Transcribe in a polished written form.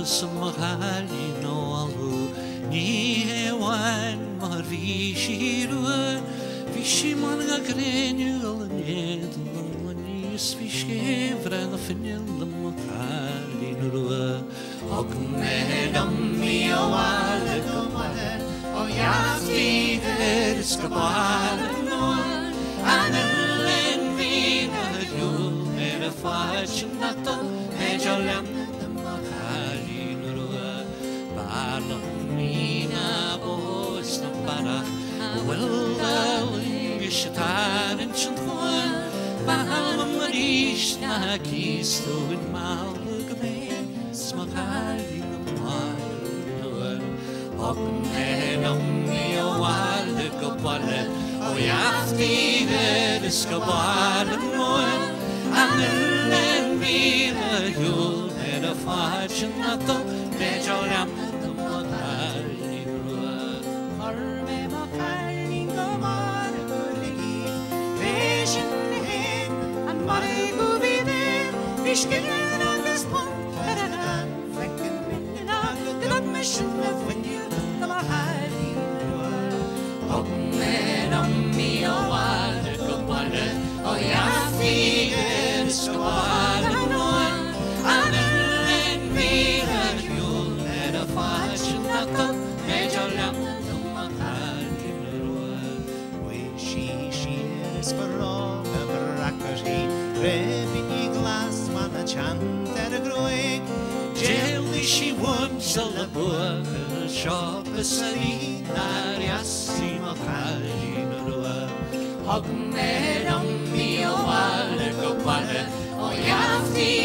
Maighread alhu ní hewan mar vi rua vi man ga grenul nedel nís vi skevra na finil Maighread rua og med mi o alle gomale o jafti skabal no an vi ju med fascinato Micheál and Mina boys na barach Wel gishtan in chantwan Bahal marish na kisto in malgame Smaghali no Og menam mi o walde gopale O yafti de skabal no Anelen vida yul and a fachnato Micheál and Skillen agus pont an flecken min the admission of when you the Maighread Rua Og med mi o walde gopale O jafti skabal noan Anelen vida jul med a fascinato Micheál and Maighread Rua We she is for all of Rackershy Rebini glass man a chant groig Jelly she wants a la book shop a sari nariassi Maighread Rua Og med mi o alle gopale O jafti